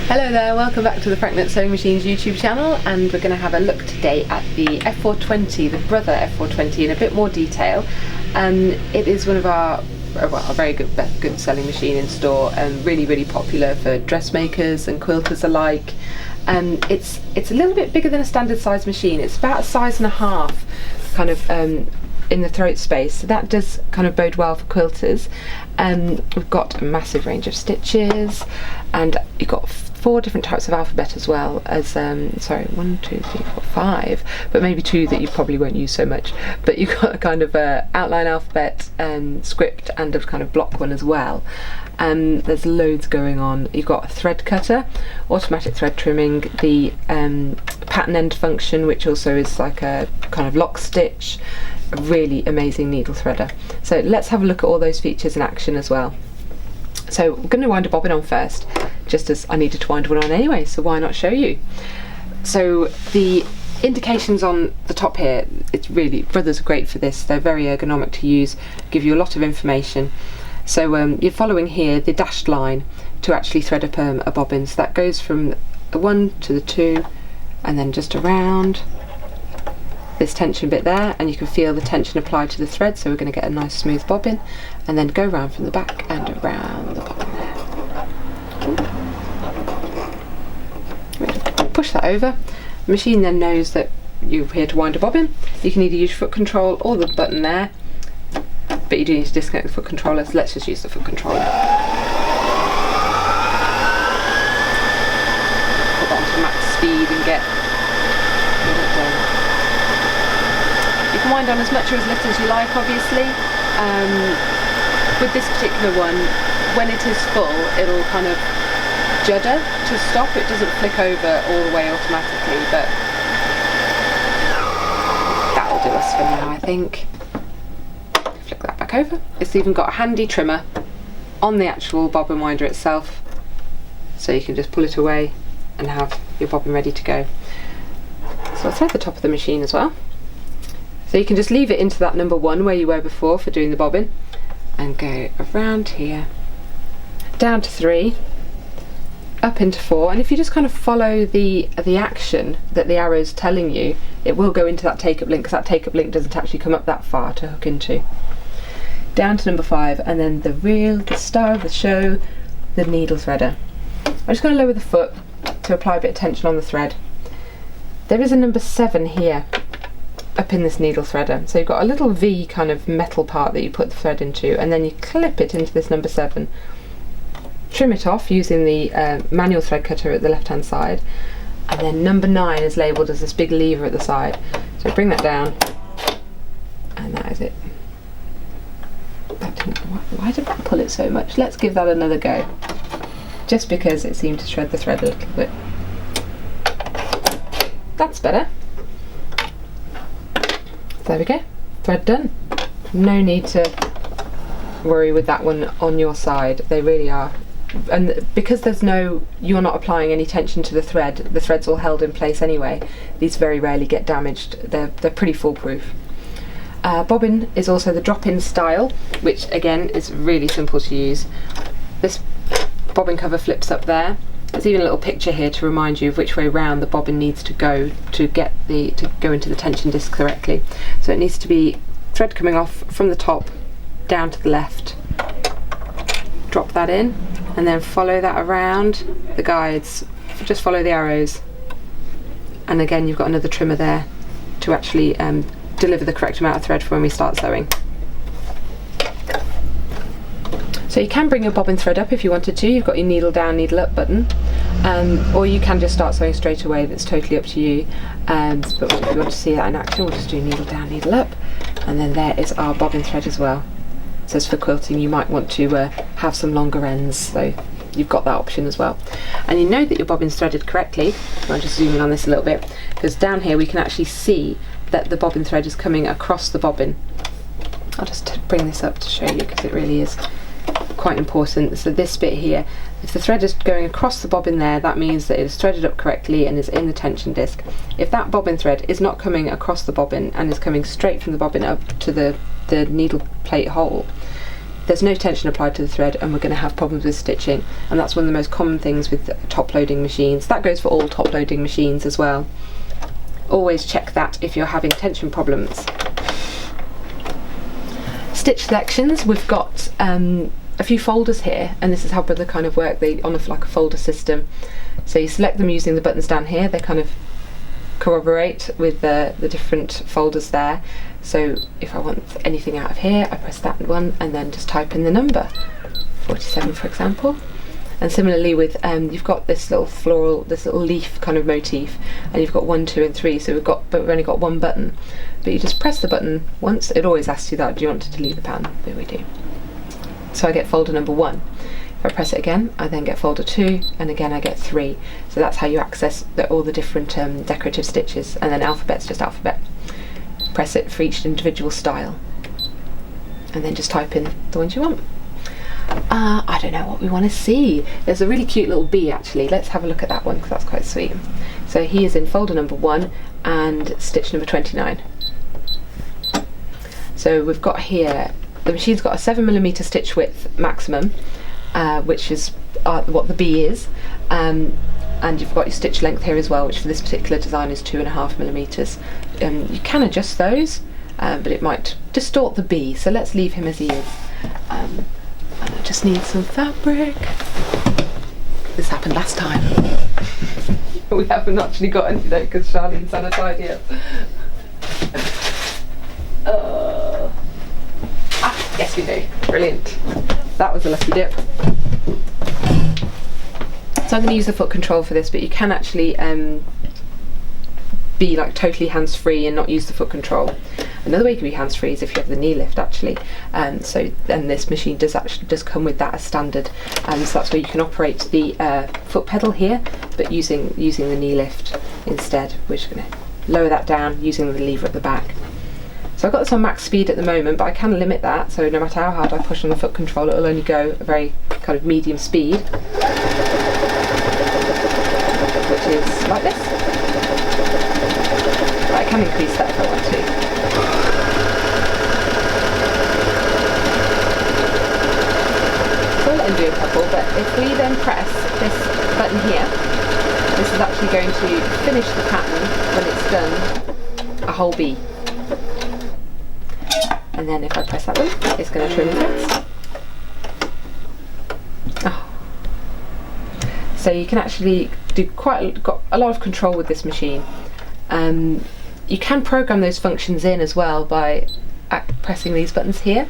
Hello there, welcome back to the Pregnant Sewing Machines YouTube channel, and we're going to have a look today at the F420, the Brother F420, in a bit more detail. It is one of our a very good selling machine in store, and really popular for dressmakers and quilters alike. It's a little bit bigger than a standard size machine. It's about a size and a half, kind of in the throat space, so that does kind of bode well for quilters. We've got a massive range of stitches, and you've got 4 different types of alphabet as well as 1, 2, 3, 4, 5, but maybe 2 that you probably won't use so much. But you've got a kind of outline alphabet, script, and a kind of block one as well. There's loads going on. You've got a thread cutter, automatic thread trimming, the pattern end function, which also is like a kind of lock stitch, a really amazing needle threader. So let's have a look at all those features in action as well. So we're going to wind a bobbin on first, just as I needed to wind one on anyway, so why not show you? So the indications on the top here, it's really, Brothers are great for this. They're very ergonomic to use, give you a lot of information. So you're following here the dashed line to actually thread up a bobbin. So that goes from the 1 to the 2 and then just around this tension bit there, and you can feel the tension applied to the thread, so we're going to get a nice smooth bobbin, and then go round from the back and around the bobbin there. Push that over. The machine then knows that you're here to wind a bobbin. You can either use foot control or the button there, but you do need to disconnect the foot controller, so let's just use the foot controller. Put that onto max speed and get it done. You can wind on as much or as little as you like, obviously. With this particular one, when it is full, it'll kind of judder to stop. It doesn't flick over all the way automatically, but that'll do us for now, I think. Flick that back over. It's even got a handy trimmer on the actual bobbin winder itself, so you can just pull it away and have your bobbin ready to go. So I'll thread the top of the machine as well. So you can just leave it into that number 1 where you were before for doing the bobbin, and go around here, down to 3, up into 4, and if you just kind of follow the action that the arrow's telling you, it will go into that take-up link, because that take-up link doesn't actually come up that far to hook into. Down to number 5, and then the star of the show, the needle threader. I'm just going to lower the foot to apply a bit of tension on the thread. There is a number 7 here, up in this needle threader. So you've got a little V kind of metal part that you put the thread into, and then you clip it into this number 7. Trim it off using the manual thread cutter at the left hand side, and then number 9 is labelled as this big lever at the side. So bring that down, and that is it. Why did that pull it so much? Let's give that another go, just because it seemed to shred the thread a little bit. That's better. There we go, thread done. No need to worry with that one on your side. They really are, and because you're not applying any tension to the thread's all held in place anyway. These very rarely get damaged. They're pretty foolproof. Bobbin is also the drop-in style, which again is really simple to use. This bobbin cover flips up there. There's even a little picture here to remind you of which way round the bobbin needs to go to go into the tension disc correctly. So it needs to be thread coming off from the top down to the left. Drop that in, and then follow that around the guides. Just follow the arrows, and again you've got another trimmer there to actually deliver the correct amount of thread for when we start sewing. So you can bring your bobbin thread up if you wanted to. You've got your needle down, needle up button, or you can just start sewing straight away. That's totally up to you. But if you want to see that in action, we'll just do needle down, needle up, and then there is our bobbin thread as well. So as for quilting, you might want to have some longer ends, so you've got that option as well. And you know that your bobbin's threaded correctly. I'll just zoom in on this a little bit, because down here we can actually see that the bobbin thread is coming across the bobbin. I'll just bring this up to show you, because it really is quite important. So this bit here, if the thread is going across the bobbin there, that means that it is threaded up correctly and is in the tension disc. If that bobbin thread is not coming across the bobbin and is coming straight from the bobbin up to the needle plate hole, there's no tension applied to the thread, and we're going to have problems with stitching, and that's one of the most common things with top loading machines. That goes for all top loading machines as well. Always check that if you're having tension problems. Stitch selections, we've got a few folders here, and this is how Brother kind of work. They on like a folder system. So you select them using the buttons down here. They kind of corroborate with the different folders there. So if I want anything out of here, I press that one and then just type in the number, 47 for example. And similarly with you've got this little floral, this little leaf kind of motif, and you've got 1, 2 and 3, so we've only got one button, but you just press the button once. It always asks you that, do you want to delete the pattern? There we do. So I get folder number 1. If I press it again, I then get folder 2, and again I get 3. So that's how you access all the different decorative stitches, and then alphabet's just alphabet. Press it for each individual style, and then just type in the ones you want. I don't know what we want to see. There's a really cute little bee actually. Let's have a look at that one because that's quite sweet. So he is in folder number 1 and stitch number 29. So we've got here, the machine's got a 7mm stitch width maximum, which is what the bee is, and you've got your stitch length here as well, which for this particular design is 2.5mm. You can adjust those, but it might distort the bee, so let's leave him as he is. And I just need some fabric. This happened last time. We haven't actually got any though because Charlene's had a tidy up. Yes we do. Brilliant. That was a lucky dip. So I'm going to use the foot control for this, but you can actually be like totally hands-free and not use the foot control. Another way you can be hands-free is if you have the knee lift actually. So then this machine does come with that as standard. So that's where you can operate the foot pedal here, but using the knee lift instead. We're just going to lower that down using the lever at the back. So I've got this on max speed at the moment, but I can limit that, so no matter how hard I push on the foot control, it will only go a very kind of medium speed, which is like this. But I can increase that if I want to. So I'll let him do a couple, but if we then press this button here, this is actually going to finish the pattern when it's done a whole bee. And then if I press that one, it's going to trim the threads. Oh. So you can actually do got a lot of control with this machine. You can program those functions in as well by pressing these buttons here.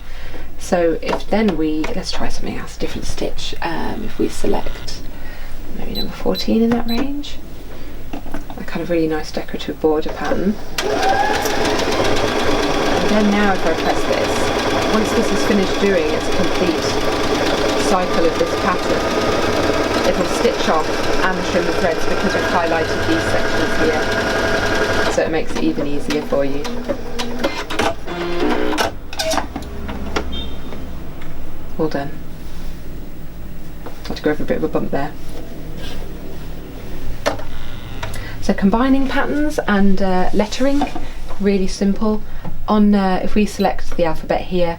So if then let's try something else, different stitch. If we select maybe number 14 in that range, a kind of really nice decorative border pattern. And then now if I press this, once this is finished doing its complete cycle of this pattern, it'll stitch off and trim the threads because we've highlighted these sections here. So it makes it even easier for you. Well done. Had to go over a bit of a bump there. So combining patterns and lettering, really simple. If we select the alphabet here,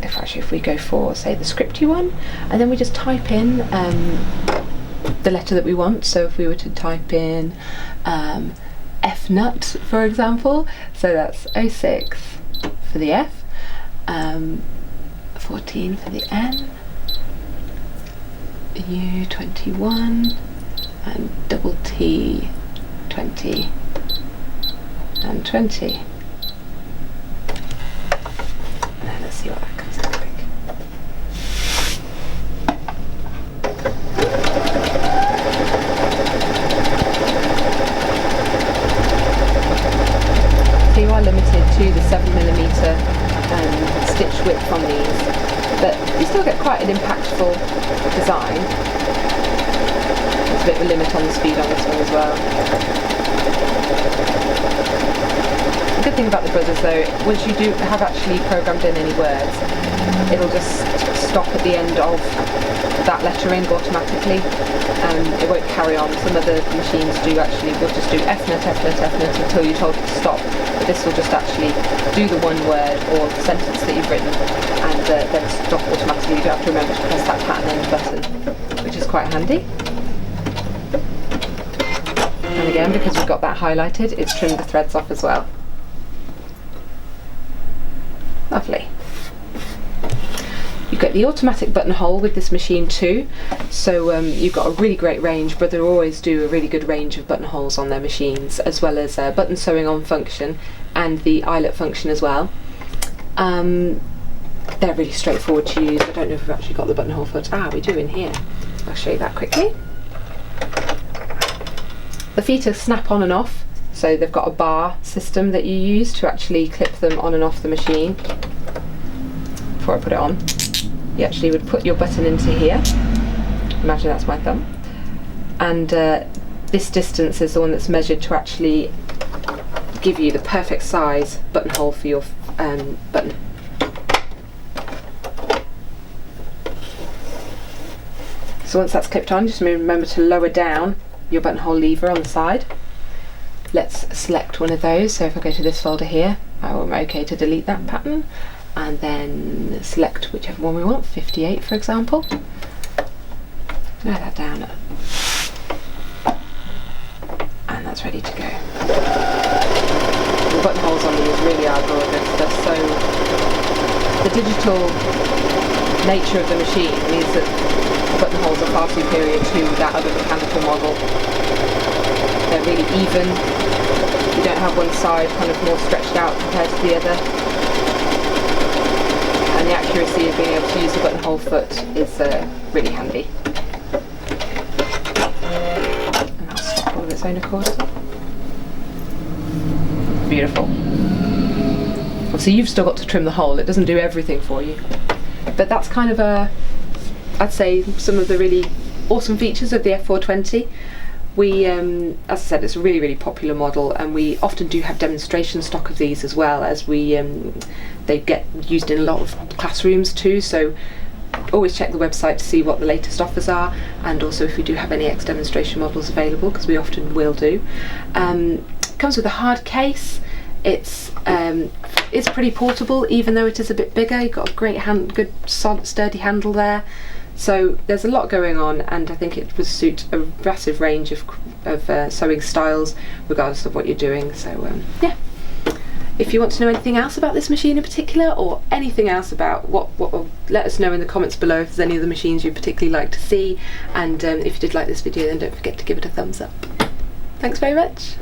if we go for say the scripty one, and then we just type in the letter that we want. So if we were to type in F nut, for example, so that's 06 for the F, 14 for the N, U21, and double T 20. And 20. Now let's see what that comes out like. So you are limited to the 7mm stitch width on these, but you still get quite an impactful design. There's a bit of a limit on the speed on this one as well. good thing about the Brothers though, once you do have actually programmed in any words, it'll just stop at the end of that lettering automatically. It won't carry on. Some other machines will just do F-net, F-net, F-net until you're told to stop. But this will just actually do the one word or the sentence that you've written and then stop automatically. You don't have to remember to press that pattern end button, which is quite handy. And again, because we've got that highlighted, it's trimmed the threads off as well. Lovely. You get the automatic buttonhole with this machine too, so you've got a really great range. Brother always do a really good range of buttonholes on their machines, as well as button sewing on function and the eyelet function as well. They're really straightforward to use. I don't know if we've actually got the buttonhole foot. We do in here. I'll show you that quickly. The feet are snap on and off, so they've got a bar system that you use to actually clip them on and off the machine. Before I put it on, you actually would put your button into here. Imagine that's my thumb. And this distance is the one that's measured to actually give you the perfect size buttonhole for your button. So once that's clipped on, just remember to lower down your buttonhole lever on the side. Let's select one of those. So if I go to this folder here, I'm okay to delete that pattern, and then select whichever one we want, 58 for example. Lower that down, and that's ready to go. The buttonholes on these really are gorgeous. They're so, the digital nature of the machine means that the buttonholes are far superior to that other mechanical model. They're really even. You don't have one side kind of more stretched out compared to the other. And the accuracy of being able to use the buttonhole foot is really handy. And that'll stop all of its own accord. Beautiful. Obviously you've still got to trim the hole, it doesn't do everything for you. But that's kind of I'd say some of the really awesome features of the F420. We, as I said, it's a really, really popular model, and we often do have demonstration stock of these as well, as they get used in a lot of classrooms too, so always check the website to see what the latest offers are, and also if we do have any ex-demonstration models available, because we often will do. Comes with a hard case. It's pretty portable, even though it is a bit bigger. You've got a great good solid sturdy handle there. So there's a lot going on, and I think it would suit a massive range of sewing styles, regardless of what you're doing. So yeah. If you want to know anything else about this machine in particular, or anything else about what let us know in the comments below if there's any of the machines you'd particularly like to see. And if you did like this video, then don't forget to give it a thumbs up. Thanks very much.